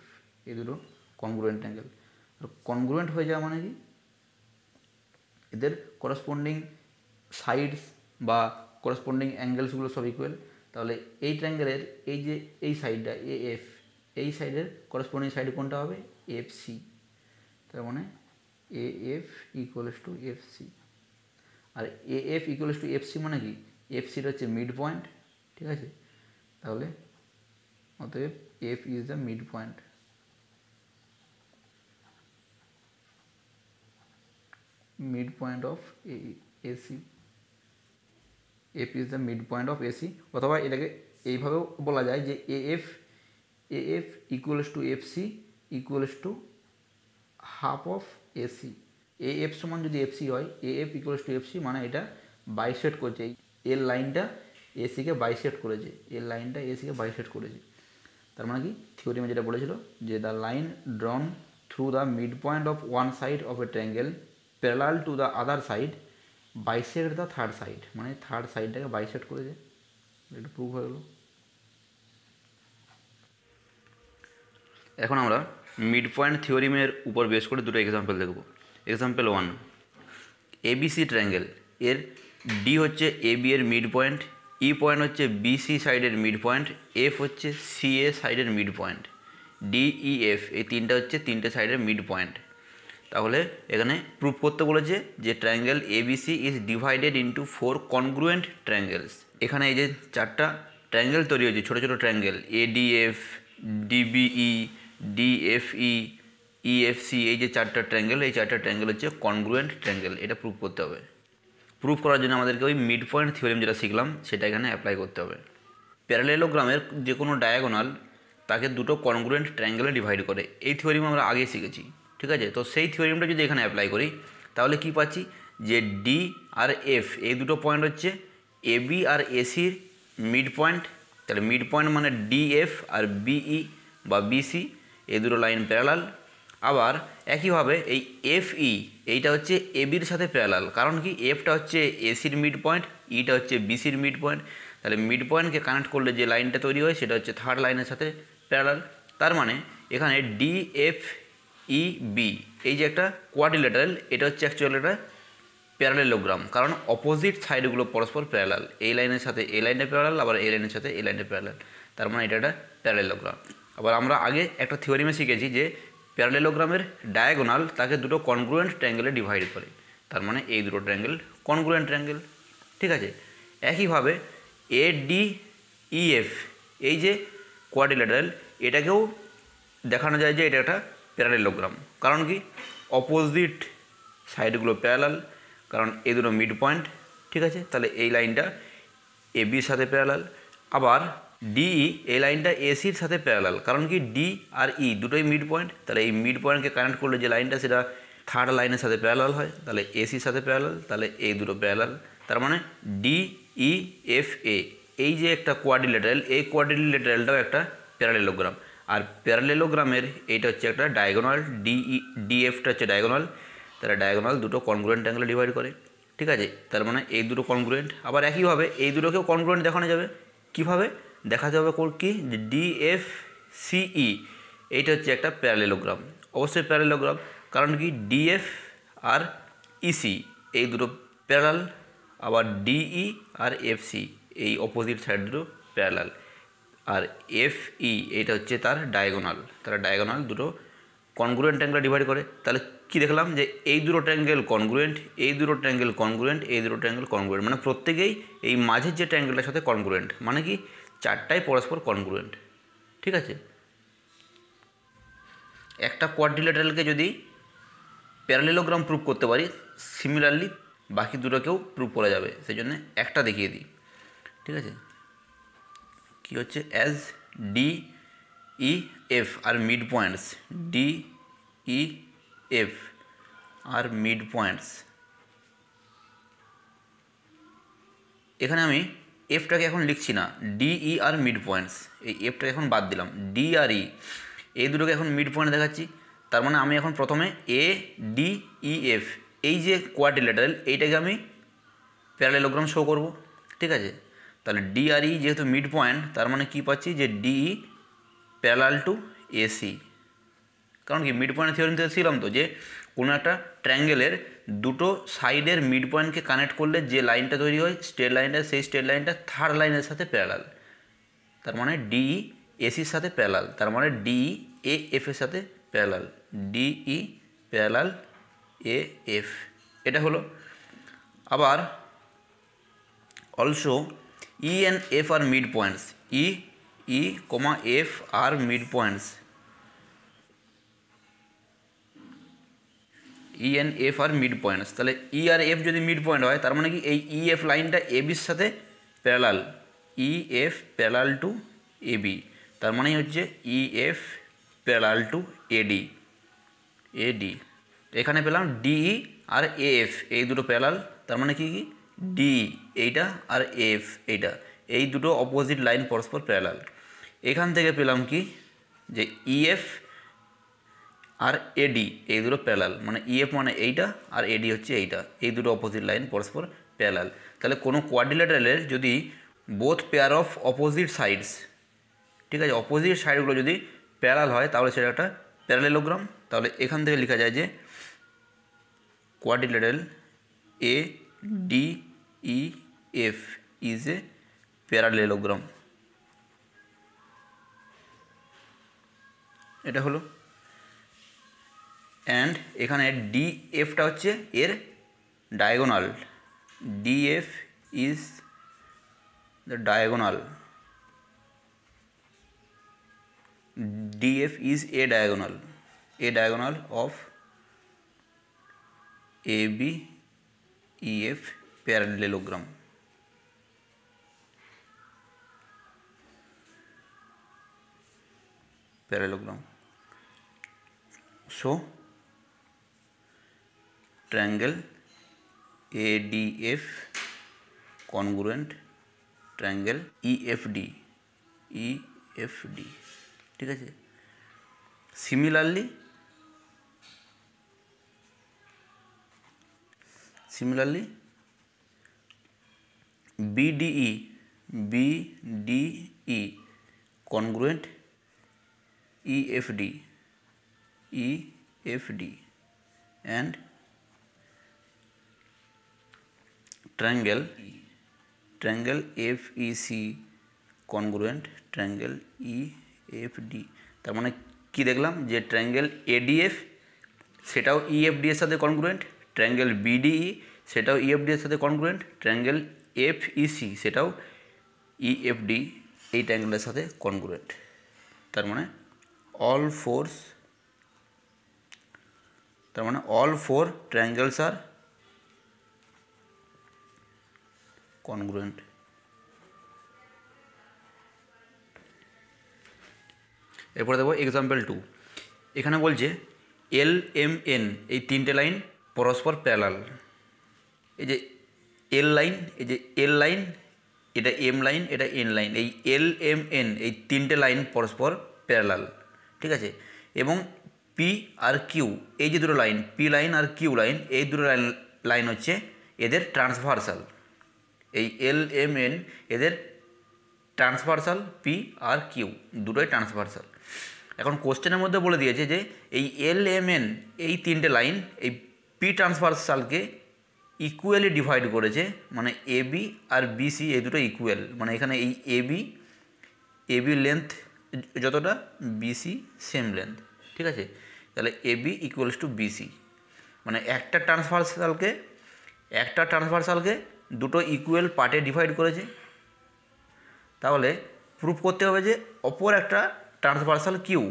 এই দুটো কনগ্রুয়েন্ট অ্যাঙ্গেল। আর কনগ্রুয়েন্ট হয়ে যাওয়া মানে কি, এদের করসপন্ডিং সাইডস বা করসপন্ডিং অ্যাঙ্গেলসগুলো সব ইকুয়াল। তাহলে এই ট্রায়াঙ্গেলের এই যে এই সাইডটা AF, এই সাইডের করসপন্ডিং সাইড কোনটা হবে, FC। তার মানে AF ইকুয়ালস টু FC। আর AF ইকুয়ালস টু FC মানে কি, FCটা হচ্ছে মিড পয়েন্ট, ঠিক আছে। তাহলে অতএব F is the mid point. Mid point of AC, F is the mid point of AC। অথবা এটাকে এইভাবেও বলা যায় যে AF equals to FC equals to half of AC। AF সমান যদি FC হয়, AF ইকুয়ালস টু FC মানে এটা বাইসেট করছে, এর লাইনটা এসিকে বাইসেট করেছে, এর লাইনটা এসিকে বাইসেট করেছে। তার মানে কি, থিওরিমে যেটা বলেছিল যে the line drawn through the mid point of one side of a triangle parallel to the other side bisect the third side, মানে থার্ড সাইডটাকে বাইসেট করেছে, এটা প্রুভ হয়ে গেল। এখন আমরা মিড পয়েন্ট থিওরিমের উপর বেস করে দুটো এক্সাম্পল দেখব। এক্সাম্পল 1, ABC ট্রায়াঙ্গেল, এর ডি হচ্ছে AB এর মিড পয়েন্ট, ই পয়েন্ট হচ্ছে BC সাইডের মিড পয়েন্ট, এফ হচ্ছে CA সাইডের মিড পয়েন্ট, DEF এই তিনটা হচ্ছে তিনটে সাইডের মিড পয়েন্ট। তাহলে এখানে প্রুভ করতে বলেছে যে triangle ABC is divided into 4 congruent triangles. এখানে এই যে চারটা ট্রায়াঙ্গেল তৈরি হয়েছে, ছোটো ছোটো triangle ADF, DBE, DFE, EFC, এই যে চারটা ট্রায়াঙ্গেল, এই চারটা ট্রায়াঙ্গেল হচ্ছে কনগ্রুয়েন্ট ট্রায়াঙ্গেল। এটা প্রুভ করতে হবে। প্রুভ করার জন্য আমাদেরকে ওই মিড পয়েন্ট থিওরেম যেটা শিখলাম সেটা এখানে অ্যাপ্লাই করতে হবে। প্যারালেলোগ্রামের যে কোনো ডায়াগোনাল তাকে দুটো কনগ্রুয়েন্ট ট্রায়াঙ্গেলে ডিভাইড করে, এই থিওরিম আমরা আগেই শিখেছি, ঠিক আছে। তো সেই থিওরিমটা যদি এখানে অ্যাপ্লাই করি তাহলে কি পাচ্ছি, যে ডি আর এফ এই দুটো পয়েন্ট হচ্ছে AB আর ACর মিড পয়েন্ট। তাহলে মিড পয়েন্ট মানে DF আর BE বা BC, এই দুটো লাইন প্যারালাল। আবার একইভাবে এই FE এইটা হচ্ছে ABর সাথে প্যারালাল, কারণ কি এফটা হচ্ছে ACর মিড পয়েন্ট, ইটা হচ্ছে BCর মিড পয়েন্ট। তাহলে মিড পয়েন্টকে কানেক্ট করলে যে লাইনটা তৈরি হয় সেটা হচ্ছে থার্ড লাইনের সাথে প্যারালাল। তার মানে এখানে DFEB এই যে একটা কোয়াড্রিল্যাটারাল, এটা হচ্ছে অ্যাকচুয়ালি একটা প্যারালেলোগ্রাম, কারণ অপোজিট সাইডগুলো পরস্পর প্যারালাল, এই লাইনের সাথে এই লাইনে প্যারালাল, আবার এই লাইনের সাথে এই লাইনে প্যারালাল, তার মানে এটা একটা প্যারালেলোগ্রাম। আবার আমরা আগে একটা থিওরিমে শিখেছি যে প্যারালেলোগ্রামের ডায়াগোনাল তাকে দুটো কনগ্রুয়েন্ট ট্রায়াঙ্গেলে ডিভাইড করে, তার মানে এই দুটো ট্রায়াঙ্গেল কনগ্রুয়েন্ট ট্রায়াঙ্গেল। ঠিক আছে, একইভাবে ADEF এই যে কোয়াড্রিল্যাটারাল, এটাকেও দেখানো যায় যে এটা একটা প্যারালেলোগ্রাম। কারণ কি, অপোজিট সাইডগুলো প্যারালাল, কারণ এই দুটো মিড পয়েন্ট। ঠিক আছে, তাহলে এই লাইনটা ABর সাথে প্যারালাল। আবার DE এই লাইনটা ACর সাথে প্যারালাল, কারণ কি D আর E দুটোই মিড পয়েন্ট, তাহলে এই মিড পয়েন্টকে কানেক্ট করলে যে লাইনটা সেটা থার্ড লাইনের সাথে প্যারালাল হয়, তাহলে ACর সাথে প্যারালাল, তাহলে এই দুটো প্যারালাল। তার মানে DEFA এই যে একটা কোয়াড্রিল্যাটারাল, এই কোয়াড্রিল্যাটারালটাও একটা প্যারালেলোগ্রাম। আর প্যারালেলোগ্রামের এইটা হচ্ছে একটা ডায়াগোনাল, DEFটা হচ্ছে ডায়াগোনাল, তাহলে ডায়াগোনাল দুটো কনগ্রুয়েন্ট অ্যাঙ্গেলে ডিভাইড করে। ঠিক আছে, তার মানে এই দুটো কনগ্রুয়েন্ট। আবার একইভাবে এই দুটোকেও কনগ্রুয়েন্ট দেখানো যাবে। কীভাবে দেখাতে হবে কি, যে DFCE এইটা হচ্ছে একটা প্যারালেলোগ্রাম, অবশ্যই প্যারালেলোগ্রাম, কারণ কি DF আর EC এই দুটো প্যারালাল, আবার DE আর FC এই অপোজিট সাইড দুটো প্যারালাল, আর FE এইটা হচ্ছে তার ডায়াগোনাল, তারা ডায়াগোনাল দুটো কনগ্রুয়েন্ট ট্রায়াঙ্গেল ডিভাইড করে। তাহলে কি দেখলাম, যে এই দুটো ট্রায়াঙ্গেল কনগ্রুয়েন্ট, এই দুটো ট্রায়াঙ্গেল কনগ্রুয়েন্ট, এই দুটো ট্রায়াঙ্গেল কনগ্রুয়েন্ট, মানে প্রত্যেকেই এই মাঝের যে ট্রায়াঙ্গেলটার সাথে কনগ্রুয়েন্ট, মানে কি চারটাই পরস্পর কনগ্রুয়েন্ট। ঠিক আছে, একটা কোয়াড্রিল্যাটারালকে যদি প্যারালেলোগ্রাম প্রুভ করতে পারি, সিমিলারলি বাকি দুটোকেও প্রুভ করা যাবে, সেই জন্য একটা দেখিয়ে দিই। ঠিক আছে, কি হচ্ছে, অ্যাজ DEF আর মিড পয়েন্টস, DEF আর মিড পয়েন্টস, এখানে আমি এফটাকে এখন লিখছি না, DE আর মিড পয়েন্টস, এই এফটাকে এখন বাদ দিলাম, D আর E এই দুটোকে এখন মিড পয়েন্ট দেখাচ্ছি। তার মানে আমি এখন প্রথমে ADEF এই যে কোয়াড্রিল্যাটারাল, এইটাকে আমি প্যারালেলোগ্রাম শো করব। ঠিক আছে, তাহলে D আর E যেহেতু মিড পয়েন্ট, তার মানে কী পাচ্ছি, যে DE প্যারালাল টু AC, কারণ কি মিড পয়েন্ট থিওরি থেকে ছিলাম তো, যে কোনো একটা ট্রায়াঙ্গেলের দুটো সাইডের মিড পয়েন্টকে কানেক্ট করলে যে লাইনটা তৈরি হয় স্ট্রেট লাইনটা, সেই স্ট্রেট লাইনটা থার্ড লাইনের সাথে প্যারালাল, তার মানে DE ACর সাথে প্যারালাল, তার মানে DE AF এর সাথে প্যারালাল, DE প্যারালাল AF, এটা হলো। আবার also E and F are mid points, E F are mid points, E and F আর মিড পয়েন্টস। তাহলে E আর F যদি মিড পয়েন্ট হয়, তার মানে কি এই EF লাইনটা ABর সাথে parallel, EF parallel to AB, তার মানেই হচ্ছে EF প্যারালাল টু AD। এখানে পেলাম DE আর AF এই দুটো প্যারালাল, তার মানে কি DE এইটা আর AF এইটা, এই দুটো অপোজিট লাইন পরস্পর প্যারালাল। এখান থেকে পেলাম কি, যে EF আর AD এই দুটো প্যারালাল, মানে EF মানে এইটা আর AD হচ্ছে এইটা, এই দুটো অপোজিট লাইন পরস্পর প্যারালাল। তাহলে কোনো কোয়াড্রিল্যাটারালের যদি both pair of opposite sides, ঠিক আছে, অপোজিট সাইডগুলো যদি প্যারালাল হয়, তাহলে সেটা একটা প্যারালেলোগ্রাম। তাহলে এখান থেকে লেখা যায় যে quadrilateral ADEF is a parallelogram. এটা হলো, অ্যান্ড এখানে DFটা হচ্ছে এর diagonal, DF is the diagonal, DF is a diagonal of ABEF parallelogram. So triangle ADF congruent triangle EFD, ঠিক আছে। Similarly BDE congruent EFD and triangle F E C congruent triangle E F D. তার মানে কি দেখলাম যে ট্রায়াঙ্গেল এডিএফ সেটাও ইএফডি এর সাথে কনগ্রুয়েন্ট, ট্রায়াঙ্গেল বিডিই সেটাও ইএফডি এর সাথে কনগ্রুয়েন্ট, ট্রায়াঙ্গেল এফ ইসি সেটাও ইএফডি এই ট্রায়াঙ্গেলের সাথে কনগ্রুয়েন্ট। তার মানে অল ফোর ট্রায়াঙ্গেলস আর কনগ্রুয়েন্ট। এরপরে দেখো এক্সাম্পল 2। এখানে বলছে এল এম এন এই তিনটে লাইন পরস্পর প্যারালাল। এই যে এল লাইন, এই যে এল লাইন, এটা এম লাইন, এটা এন লাইন, এই এল এম এন এই তিনটে লাইন পরস্পর প্যারালাল, ঠিক আছে। এবং পি আর কিউ এই যে দুটো লাইন, পি লাইন আর কিউ লাইন, এই দুটো লাইন হচ্ছে এদের ট্রান্সভার্সাল। এই এল এম এন এদের ট্রান্সভার্সাল, পি আর কিউ দুটোই ট্রান্সভার্সাল। এখন কোশ্চেনের মধ্যে বলে দিয়েছে যে এই এল এম এন এই তিনটে লাইন এই পি ট্রান্সভার্সালকে ইকুয়ালি ডিভাইড করেছে, মানে এ বি আর বিসি এই দুটো ইকুয়াল। মানে এখানে এই এ বি লেন্থ যতটা, বিসি সেম লেন্থ, ঠিক আছে। তাহলে এ বি ইকুয়ালস টু বিসি, মানে একটা ট্রান্সভার্সালকে দুটো ইকুয়াল পার্টে ডিভাইড করেছে। তাহলে প্রুফ করতে হবে যে অপর একটা ট্রান্সভার্সাল কিউ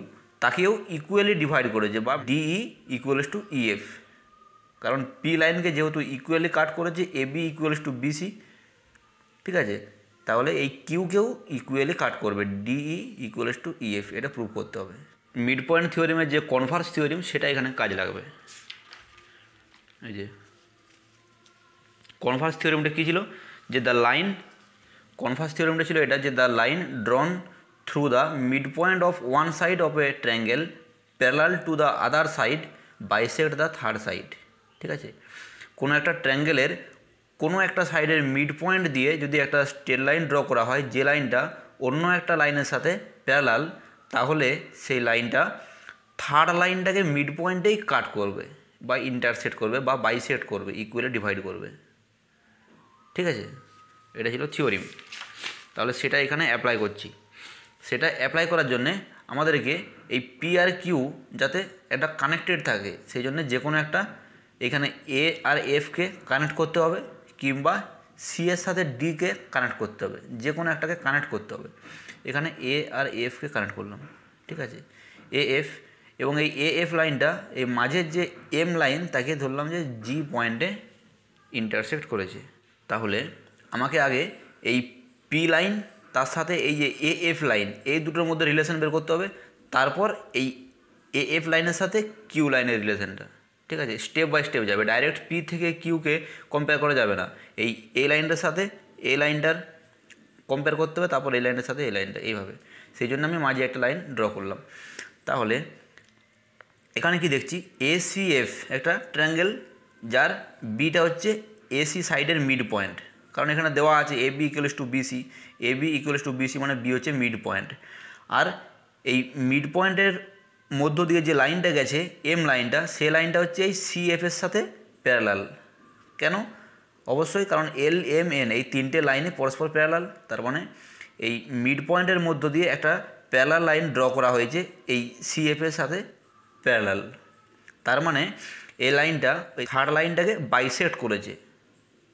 তাকেও ইকুয়ালি ডিভাইড করেছে, বা ডিই ইকুয়ালস টু ইএফ। কারণ পি লাইনকে যেহেতু ইকুয়ালি কাট করেছে এ বি ইকুয়ালস টু বিসি, ঠিক আছে। তাহলে এই কিউকেও ইকুয়ালি কাট করবে, ডিই ইকুয়ালস টু ইএফ। এটা প্রুফ করতে হবে। মিড পয়েন্ট থিওরিমের যে কনভার্স থিওরিম সেটা এখানে কাজে লাগবে। এই যে কনভার্স থিওরিমটা কী ছিল, যে কনভার্স থিওরিমটা ছিল এটা, যে the line drawn through the mid point of one side of a triangle parallel to the other side bisect the third side, ঠিক আছে। কোনো একটা ট্রায়াঙ্গেলের কোনো একটা সাইডের মিড পয়েন্ট দিয়ে যদি একটা স্ট্রেট লাইন ড্র করা হয়, যে লাইনটা অন্য একটা লাইনের সাথে প্যারালাল, তাহলে সেই লাইনটা থার্ড লাইনটাকে মিড পয়েন্টেই কাট করবে, বা ইন্টারসেক্ট করবে, বা বাইসেক্ট করবে, ইকুয়ালি ডিভাইড করবে, ঠিক আছে। এটা ছিল থিওরিম। তাহলে সেটা এখানে অ্যাপ্লাই করছি। সেটা অ্যাপ্লাই করার জন্যে আমাদেরকে এই পি আর কিউ যাতে একটা কানেক্টেড থাকে, সেই জন্য যে কোনো একটা এখানে এ আর এফকে কানেক্ট করতে হবে, কিংবা সি এর সাথে ডিকে কানেক্ট করতে হবে, যে কোনো একটাকে কানেক্ট করতে হবে। এখানে এ আর এফকে কানেক্ট করলাম, ঠিক আছে, এ এফ। এবং এই এ এফ লাইনটা এই মাঝের যে এম লাইন তাকে ধরলাম যে জি পয়েন্টে ইন্টারসেক্ট করেছে। তাহলে আমাকে আগে এই পি লাইন তার সাথে এই যে এ এফ লাইন এই দুটোর মধ্যে রিলেশন বের করতে হবে, তারপর এই এ এফ লাইনের সাথে কিউ লাইনের রিলেশনটা, ঠিক আছে। স্টেপ বাই স্টেপ যাবে, ডাইরেক্ট পি থেকে কিউকে কম্পেয়ার করা যাবে না। এই এ লাইনটার সাথে এ লাইনটার কম্পেয়ার করতে হবে, তারপর এই লাইনের সাথে এই লাইনটা, এইভাবে। সেই জন্য আমি মাঝে একটা লাইন ড্র করলাম। তাহলে এখানে কি দেখছি, এসিএফ একটা ট্রায়াঙ্গেল যার বিটা হচ্ছে এসি সাইডের মিড পয়েন্ট, কারণ এখানে দেওয়া আছে A B equals to BC, A B equals to BC মানে বি হচ্ছে মিড পয়েন্ট। আর এই মিড পয়েন্টের মধ্য দিয়ে যে লাইনটা গেছে এম লাইনটা, সে লাইনটা হচ্ছে এই সিএফ এর সাথে প্যারালাল। কেন? অবশ্যই, কারণ এল এম এন এই তিনটে লাইনে পরস্পর প্যারালাল। তার মানে এই মিড পয়েন্টের মধ্য দিয়ে একটা প্যারালাল লাইন ড্র করা হয়েছে এই সিএফ এর সাথে প্যারালাল। তার মানে এই লাইনটা ওই থার্ড লাইনটাকে বাইসেক্ট করেছে,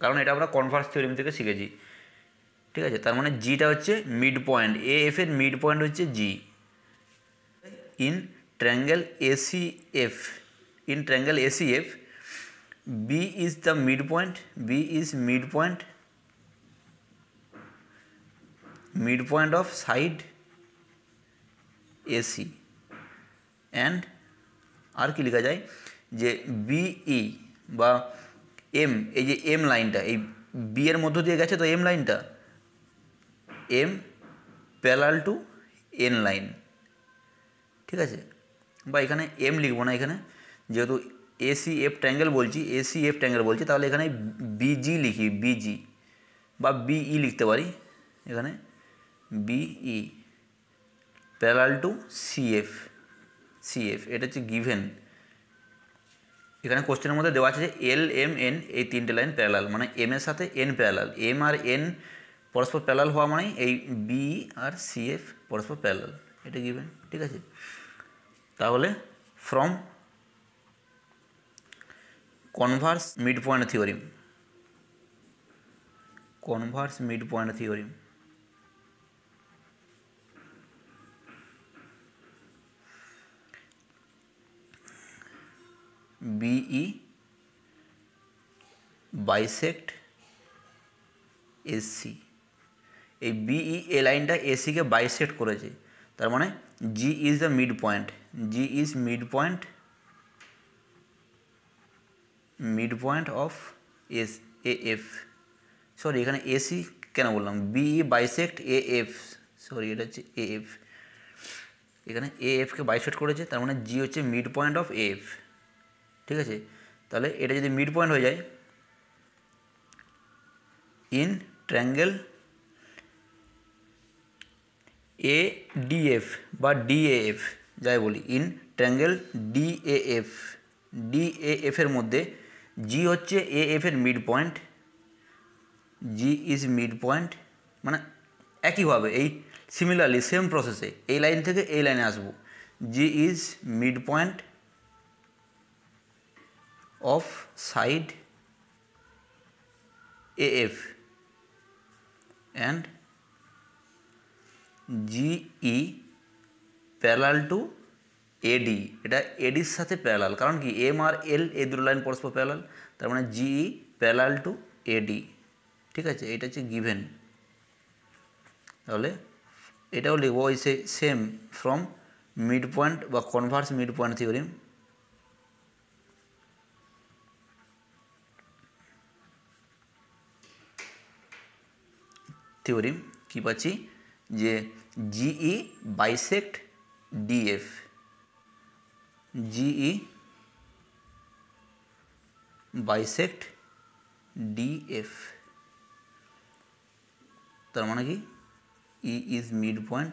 কারণ এটা আমরা কনভার্স থিওরিম থেকে শিখেছি, ঠিক আছে। তার মানে জিটা হচ্ছে মিড পয়েন্ট, এ এফ এর মিড পয়েন্ট হচ্ছে G. In triangle ACF, B is the mid point, B is mid point of side AC, and আর কি লেখা যায়, যে বিই বা এম, এই যে এম লাইনটা এই বি এর মধ্য দিয়ে গেছে, তো এম লাইনটা M parallel to N line, ঠিক আছে। বা এখানে এম লিখবো না, এখানে যেহেতু এসিএফ ট্রায়াঙ্গেল বলছি, তাহলে এখানে বিজি লিখি, বিজি বা বিই লিখতে পারি। এখানে বিই প্যারালাল টু সিএফ, এটা হচ্ছে গিভেন এখানে কোশ্চেনের মধ্যে দেওয়া আছে যে এল এম এন এই তিনটে লাইন প্যারালাল, মানে এম এর সাথে এন প্যারালাল, এম আর এন পরস্পর প্যারালাল হওয়া মানে এই বি আর সি এফ পরস্পর প্যারালাল, এটা গিভেন। ঠিক আছে, তাহলে from converse mid point theorem, converse mid point theorem BE bisect SC, এই বিই এ লাইনটা এসিকে বাইসেক্ট করেছে, তার মানে G is the mid point, G is mid point, mid point of S A F, sorry এখানে এসি কেন বললাম, BE bisect A F, sorry এটা হচ্ছে এ এফ, এখানে এ এফকে বাইসেক্ট করেছে, তার মানে জি হচ্ছে মিড পয়েন্ট অফ এফ। ঠিক আছে, তাহলে এটা যদি মিড পয়েন্ট হয়ে যায় ইন ট্রায়াঙ্গেল এ ডিএফ বা ডিএএফ যাই বলি, ইন ট্রায়াঙ্গেল ডিএএফ, ডিএএফ এর মধ্যে জি হচ্ছে এ এফ এর mid point, G is mid point, মানে একইভাবে এই সিমিলারলি সেম প্রসেসে এই লাইন থেকে এই লাইনে আসবো, G is mid point of side AF and GE parallel to AD, এটা এডির সাথে প্যারালাল, কারণ কি এম আর এল এই দুটো লাইন পরস্পর প্যারালাল, তার মানে জিই প্যারালাল টু এডি। ঠিক আছে, এটা হচ্ছে গিভেন, তাহলে এটাও লিখবো ওই সেম ফ্রম মিড পয়েন্ট বা converse mid point theorem, theorem কী পাচ্ছি যে GE bisect DF, GE bisect DF, তার মানে কি E is mid point,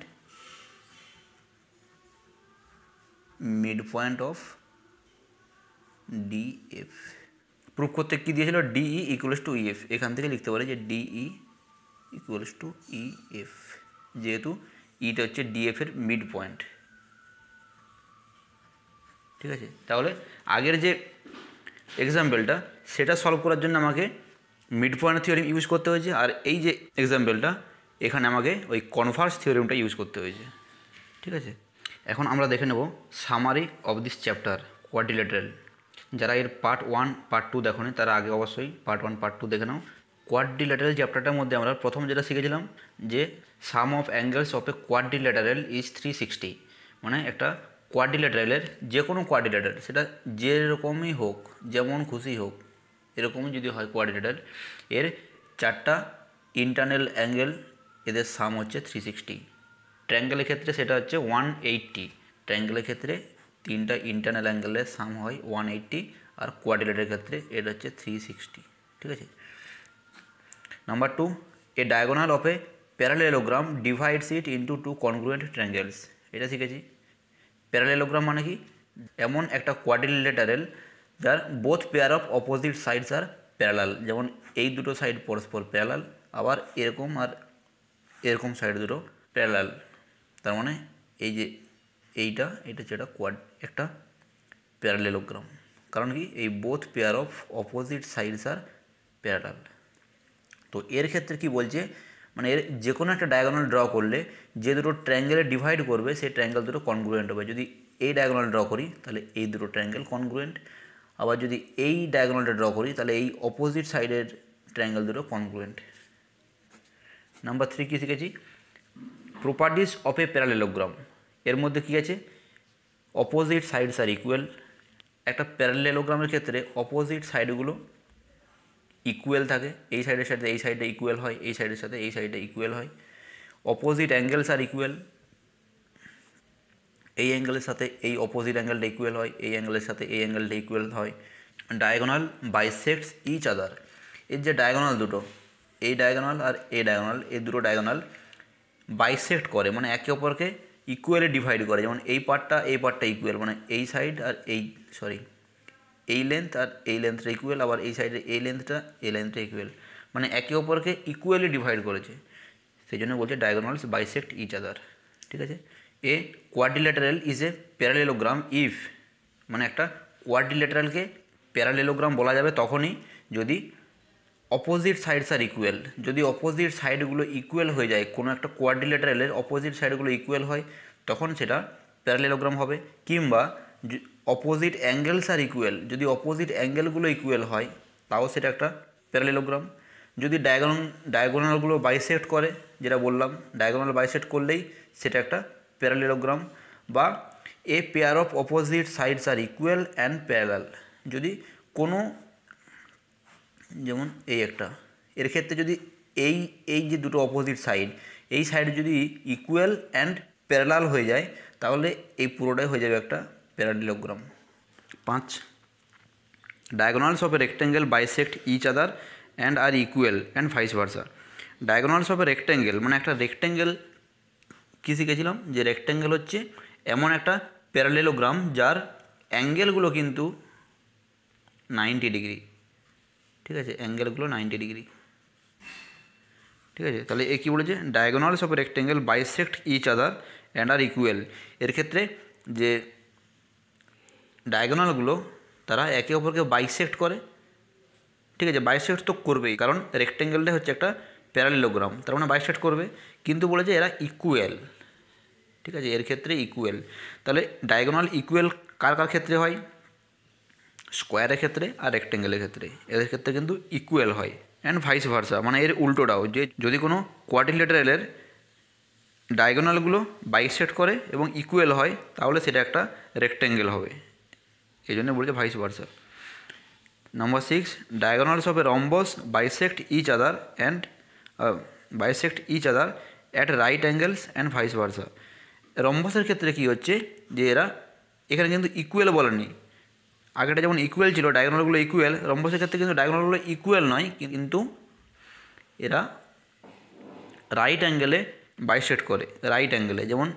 mid point of DF. Proof করতে কী দিয়েছিল, ডিই ইকুয়ালস টু ইএফ, এখান থেকে লিখতে পারে যে ডিই ইকুয়ালস টু ইএফ, যেহেতু ইটা হচ্ছে ডিএফ এর মিড পয়েন্ট। ঠিক আছে, তাহলে আগের যে এক্সাম্পলটা সেটা সলভ করার জন্য আমাকে মিড পয়েন্ট থিওরিম ইউজ করতে হয়েছে, আর এই যে এক্সাম্পলটা এখানে আমাকে ওই কনভার্স থিওরিমটা ইউজ করতে হয়েছে। ঠিক আছে, এখন আমরা দেখে নেব summary of this chapter quadrilateral. যারা এর পার্ট 1 পার্ট 2 দেখোনি তারা আগে অবশ্যই পার্ট 1 পার্ট 2 দেখে নাও। কোয়াড্রিল্যাটারাল চ্যাপ্টারটার মধ্যে আমরা প্রথম যেটা শিখেছিলাম যে sum of angles of a quadrilateral is 360, মানে একটা কোয়াড্রিল্যাটারালের যে কোনো কোয়াড্রিল্যাটারাল সেটা যেরকমই হোক, যেমন খুশি হোক, এরকমই যদি হয় কোয়াড্রিল্যাটারাল, এর 4টা ইন্টারনাল অ্যাঙ্গেল এদের সাম হচ্ছে 360। ট্রায়াঙ্গেলের ক্ষেত্রে সেটা হচ্ছে 180, ট্রায়াঙ্গেলের ক্ষেত্রে 3টা ইন্টারনাল অ্যাঙ্গেলের সাম হয় 180, আর কোয়াড্রিল্যাটারের ক্ষেত্রে এটা হচ্ছে 360। ঠিক আছে, number 2, a diagonal of a parallelogram divides it into 2 congruent triangles, এটা শিখেছি। প্যারালেলোগ্রাম মানে কি, এমন একটা কোয়াড্রিল্যাটারাল যার both pair of opposite sides are parallel, যেমন এই দুটো সাইড পরস্পর প্যারালাল, আবার এরকম আর এরকম সাইড দুটো প্যারালাল, তার মানে এই যে এইটা এটা হচ্ছে একটা প্যারালেলোগ্রাম, কারণ কি এই both pair of opposite sides are parallel. তো এর ক্ষেত্রে কি বলছে, মানে এর যে কোনো একটা ডায়াগোনাল ড্র করলে যে দুটো ট্রায়াঙ্গেলে ডিভাইড করবে সেই ট্রায়াঙ্গেল দুটো কনগ্রুয়েন্ট হবে। যদি এই ডায়াগোনাল ড্র করি তাহলে এই দুটো ট্রায়াঙ্গেল কনগ্রুয়েন্ট, আবার যদি এই ডায়াগোনালটা ড্র করি তাহলে এই অপোজিট সাইডের ট্রায়াঙ্গেল দুটো কনগ্রুয়েন্ট। নাম্বার 3 কী শিখেছি, প্রপার্টিস অফ এ প্যারালেলোগ্রাম, এর মধ্যে কী আছে, অপোজিট সাইডস আর ইকুয়াল। একটা প্যারালেলোগ্রামের ক্ষেত্রে অপোজিট সাইডগুলো ইকুয়াল থাকে, এই সাইডের সাথে এই সাইডে ইকুয়াল হয়, এই সাইডের সাথে এই সাইডে ইকুয়াল হয়। অপোজিট অ্যাঙ্গেলস আর ইকুয়াল, এই অ্যাঙ্গেলের সাথে এই অপোজিট অ্যাঙ্গেলটা ইকুয়াল হয়, এই অ্যাঙ্গেলের সাথে এই অ্যাঙ্গেলটা ইকুয়াল হয়। ডায়াগোনাল বাইসেক্টস ইচ আদার, এর যে ডায়াগোনাল দুটো, এই ডায়াগোনাল আর এই ডায়াগোনাল, এই দুটো ডায়াগোনাল বাইসেক্ট করে, মানে একে অপরকে ইকুয়ালে ডিভাইড করে, যেমন এই পার্টটা ইকুয়াল, মানে এই সাইড আর এই এই লেন্থ আর এই লেন্থটা ইকুয়াল, আবার এই সাইডে এই লেন্থটা ইকুয়াল, মানে একে অপরকে ইকুয়ালি ডিভাইড করেছে, সেই জন্য বলছে ডায়াগোনালস বাইসেক্ট ইচ আদার। ঠিক আছে, a quadrilateral is a parallelogram if, মানে একটা কোয়াড্রিল্যাটারালকে প্যারালেলোগ্রাম বলা যাবে তখনই যদি অপোজিট সাইডস আর ইকুয়াল, যদি অপোজিট সাইডগুলো ইকুয়াল হয়ে যায়, কোনো একটা কোয়াড্রিল্যাটারালের অপোজিট সাইডগুলো ইকুয়াল হয় তখন সেটা প্যারালেলোগ্রাম হবে, কিংবা অপোজিট অ্যাঙ্গেলস আর ইকুয়াল, যদি অপোজিট অ্যাঙ্গেলগুলো ইকুয়াল হয় তাও সেটা একটা প্যারালেলোগ্রাম। যদি ডায়াগোনালগুলো বাইসেক্ট করে, যেটা বললাম ডায়াগোনাল বাইসেক্ট করলেই সেটা একটা প্যারালেলোগ্রাম। বা a pair of opposite sides are equal and parallel, যদি কোনো, যেমন এই একটা, এর ক্ষেত্রে যদি এই এই যে দুটো অপোজিট সাইড, এই সাইড যদি ইকুয়াল অ্যান্ড প্যারালাল হয়ে যায় তাহলে এই পুরোটাই হয়ে যাবে একটা parallelogram. 5, diagonals of a rectangle bisect each other and are equal and vice versa. Diagonals of a rectangle মানে একটা রেক্ট্যাঙ্গেল, কী শিখেছিলাম যে রেক্ট্যাঙ্গেল হচ্ছে এমন একটা প্যারালেলোগ্রাম যার অ্যাঙ্গেলগুলো কিন্তু 90 ডিগ্রি। ঠিক আছে, অ্যাঙ্গেলগুলো 90 ডিগ্রি। ঠিক আছে, তাহলে এ কী বলেছে, diagonals of a rectangle bisect each other and are equal. এর ক্ষেত্রে যে ডায়াগোনালগুলো তারা একে অপরকে বাইসেক্ট করে। ঠিক আছে, বাইসেক্ট তো করবেই, কারণ রেক্ট্যাঙ্গেলটা হচ্ছে একটা প্যারালেলোগ্রাম, তার মানে বাইসেক্ট করবে, কিন্তু বলেছে এরা ইকুয়াল। ঠিক আছে, এর ক্ষেত্রে ইকুয়াল। তাহলে ডায়াগোনাল ইকুয়াল কার কার ক্ষেত্রে হয়, স্কোয়ারের ক্ষেত্রে আর রেক্ট্যাঙ্গেলের ক্ষেত্রে, এদের ক্ষেত্রে কিন্তু ইকুয়াল হয়। অ্যান্ড ভাইস ভার্সা মানে এর উল্টোটাও, যে যদি কোনো কোয়াড্রিল্যাটারালের ডায়াগোনালগুলো বাইসেক্ট করে এবং ইকুয়াল হয় তাহলে সেটা একটা রেক্ট্যাঙ্গেল হবে, এই জন্য বলছে vice versa. Number 6, diagonals of a rhombus bisect each other at right angles and vice versa. রম্বসের ক্ষেত্রে কী হচ্ছে যে এরা এখানে কিন্তু ইকুয়াল বলেনি, আগেটা যেমন ইকুয়াল ছিল ডায়াগোনালগুলো ইকুয়াল, রম্বসের ক্ষেত্রে কিন্তু ডায়াগোনালগুলো ইকুয়াল নয়, কিন্তু এরা রাইট অ্যাঙ্গেলে বাইসেক্ট করে, রাইট অ্যাঙ্গেলে, যেমন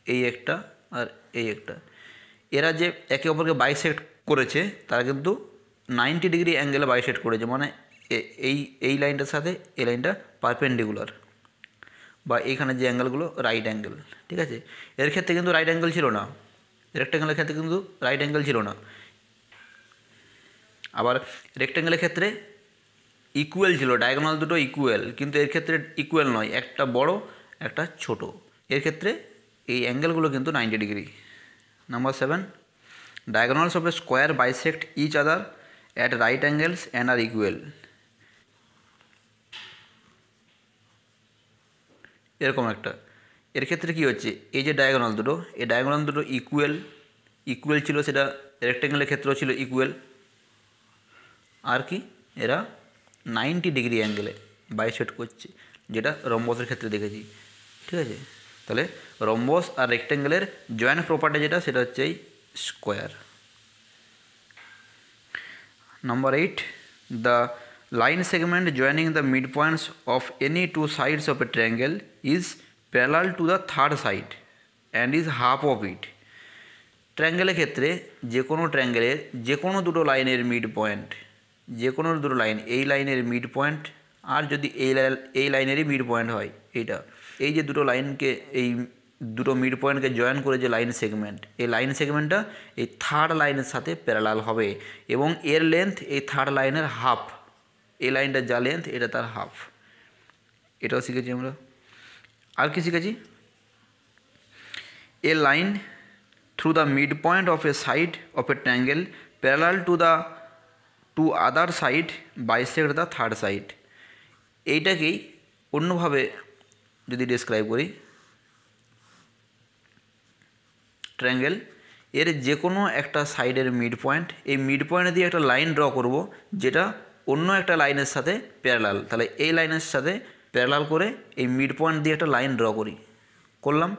এই একটা আর এই একটা, এরা যে একে অপরকে বাইসেক্ট করেছে তারা কিন্তু 90 ডিগ্রি অ্যাঙ্গেলে বাইসেক্ট করেছে, মানে এই লাইনটার সাথে এই লাইনটা পারপেন্ডিকুলার, বা এইখানে যে অ্যাঙ্গেলগুলো রাইট অ্যাঙ্গেল। ঠিক আছে, এর ক্ষেত্রে কিন্তু রাইট অ্যাঙ্গেল ছিল না, রেক্ট্যাঙ্গেলের ক্ষেত্রে কিন্তু রাইট অ্যাঙ্গেল ছিল না। আবার রেক্ট্যাঙ্গেলের ক্ষেত্রে ইকুয়াল ছিল, ডায়াগোনাল দুটো ইকুয়াল, কিন্তু এর ক্ষেত্রে ইকুয়াল নয়, একটা বড় একটা ছোট, এর ক্ষেত্রে এই অ্যাঙ্গেলগুলো কিন্তু 90 degree. Number 7, diagonals of a square bisect each other at right angles and are equal. এরকম একটা, এর ক্ষেত্রে কী হচ্ছে, এই যে ডায়াগোনাল দুটো, এই ডায়াগোনাল দুটো ইকুয়াল ছিল, সেটা রেক্ট্যাঙ্গেলের ক্ষেত্রেও ছিল ইকুয়াল, আর কি এরা 90 ডিগ্রি অ্যাঙ্গেলে বাইসেক্ট করছে, যেটা রম্বসের ক্ষেত্রে দেখেছি। ঠিক আছে, তাহলে রম্বস আর রেক্ট্যাঙ্গেলের জয়েন্ট প্রপার্টি যেটা, সেটা হচ্ছে এই square. Number 8, the line segment joining the mid points of any two sides of a triangle is parallel to the third side and is half of it. ট্রায়াঙ্গেলের ক্ষেত্রে যে কোনো ট্রায়াঙ্গেলের যে কোনো দুটো লাইনের মিড পয়েন্ট, যে কোনো দুটো লাইন, এই লাইনের মিড পয়েন্ট আর যদি এই লাইনেরই মিড পয়েন্ট হয়, এইটা, এই যে দুটো লাইনকে, এই দুটো মিড পয়েন্টকে জয়েন করে যে লাইন সেগমেন্ট, এই লাইন সেগমেন্টটা এই থার্ড লাইনের সাথে প্যারালাল হবে এবং এর লেন্থ এই থার্ড লাইনের হাফ, এই লাইনটা যা লেন্থ এটা তার হাফ। এটাও শিখেছি আমরা। আর কি শিখেছি, a line through the mid point of a side of a triangle parallel to the two other side bisect the third side. এইটাকেই অন্যভাবে যদি ডেসক্রাইব করি, ট্রায়াঙ্গেল এর যে কোনো একটা সাইডের মিড পয়েন্ট, এই মিড পয়েন্ট দিয়ে একটা লাইন ড্র করব যেটা অন্য একটা লাইনের সাথে প্যারালাল, তাহলে এই লাইনের সাথে প্যারালাল করে এই মিড পয়েন্ট দিয়ে একটা লাইন ড্র করলাম,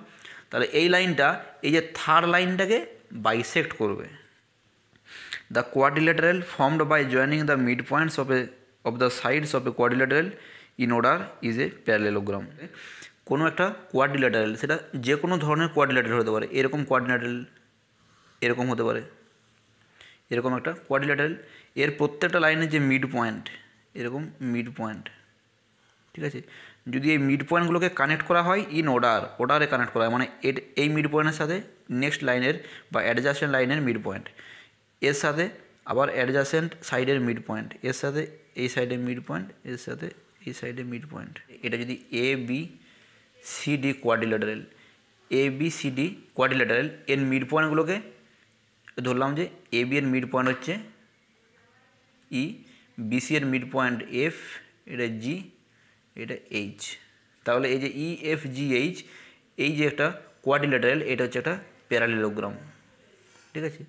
তাহলে এই লাইনটা এই যে থার্ড লাইনটাকে বাইসেক্ট করবে। The quadrilateral formed by joining the mid points of the sides of a quadrilateral in order is a parallelogram. কোনো একটা কোয়াড্রিল্যাটারাল, সেটা যে কোনো ধরনের কোয়াড্রিল্যাটারাল হতে পারে, এরকম কোয়াড্রিল্যাটারাল, এরকম হতে পারে, এরকম একটা কোয়াড্রিল্যাটারাল, এর প্রত্যেকটা লাইনের যে মিড পয়েন্ট, এরকম মিড পয়েন্ট, ঠিক আছে। যদি এই মিড পয়েন্টগুলোকে কানেক্ট করা হয় ইন অর্ডারে কানেক্ট করা হয়, মানে এই মিড পয়েন্টের সাথে নেক্সট লাইনের বা অ্যাডজাসেন্ট লাইনের মিড পয়েন্ট, এর সাথে আবার অ্যাডজাসেন্ট সাইডের মিড পয়েন্ট, এর সাথে এই সাইডের মিড পয়েন্ট, এর সাথে এই সাইডের মিড পয়েন্ট, এটা যদি A B C D quadrilateral, A B C D quadrilateral, এর মিড পয়েন্টগুলোকে ধরলাম যে এ বি এর মিড পয়েন্ট হচ্ছে ই, বিসি এর মিড পয়েন্ট এফ, এটা জি, এটা এইচ। তাহলে এই যে ই এফ জি এইচ, এই যে একটা কোয়াড্রিল্যাটারাল, এটা হচ্ছে একটা প্যারালেলোগ্রাম, ঠিক আছে।